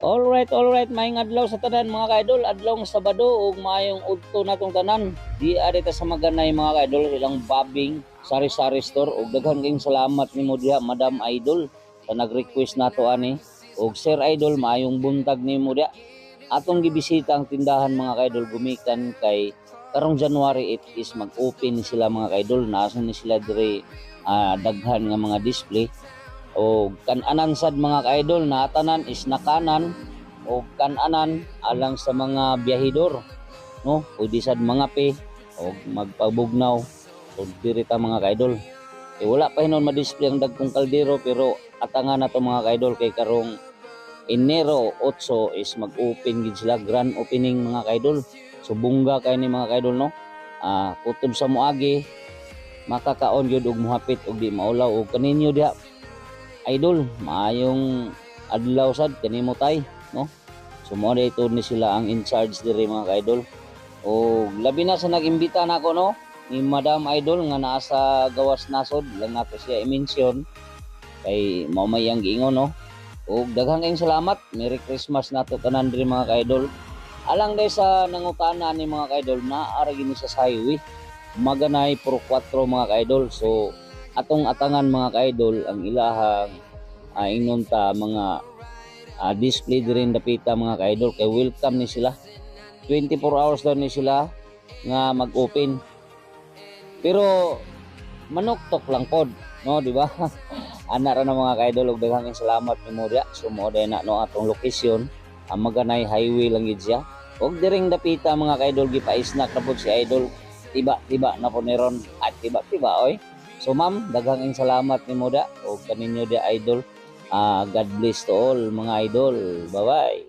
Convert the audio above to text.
All right, maayong adlaw sa tanan mga kaidol, adlaw Sabado ug maayong udto natong tanan. Di adita sa maganay mga kaidol ilang babing sari-sari store ug daghan kayong salamat nimo diha Madam Idol sa nag-request nato ani. Ug Sir Idol maayong buntag nimo diha. Atong gibisita ang tindahan mga kaidol gumikan kay karong January 8 is mag-open ni sila mga kaidol. Nasa ni sila dire daghan nga mga display o kananan sad mga kaidol na tanan is nakanan o kananan alang sa mga biyahidor, no, pwede sad mga pe o magpabugnaw o dirita mga kaidol. Wala pa hinon ma-display ang dagkong kaldero pero atangan na to mga kaidol kay karong Enero 8 is mag-open gid sila, grand opening mga kaidol. So bungga kay ni mga kaidol, no, kutob sa moagi makakaon gyud og muhapit og di maulaw og kaninyo diha idol maayong adlaw sad kanimo tay, no. So mo dito ni sila ang in charge diri mga kaidol. O labi na sa nag-imbita nako, no, ni Madam Idol nga naa sa gawas nasod lang nato siya i-mention kay mao may ang giingon, no. O daghang kayong salamat, Merry Christmas nato tanan diri mga kaidol. Alang day sa nangutana ni mga kaidol na ara gini sa highway maganay Pro 4 mga kaidol. So atong atangan mga kaidol ang ilahang ingnon ta mga display diri dapita mga kaidol kay welcome ni sila 24 hours daw ni sila nga mag-open pero manuktok lang pod, no, di ba? Ana ra na mga kaidol ug daghang salamat nimo diha. So mo na no atong location ang maganay highway lang gid siya ug diring dapita mga kaidol gipa-snack na pod si idol, tiba na po ni ron at tiba oy. So ma'am, daghang salamat nimo da o kaninyo di idol. God bless to all mga idol. Bye-bye.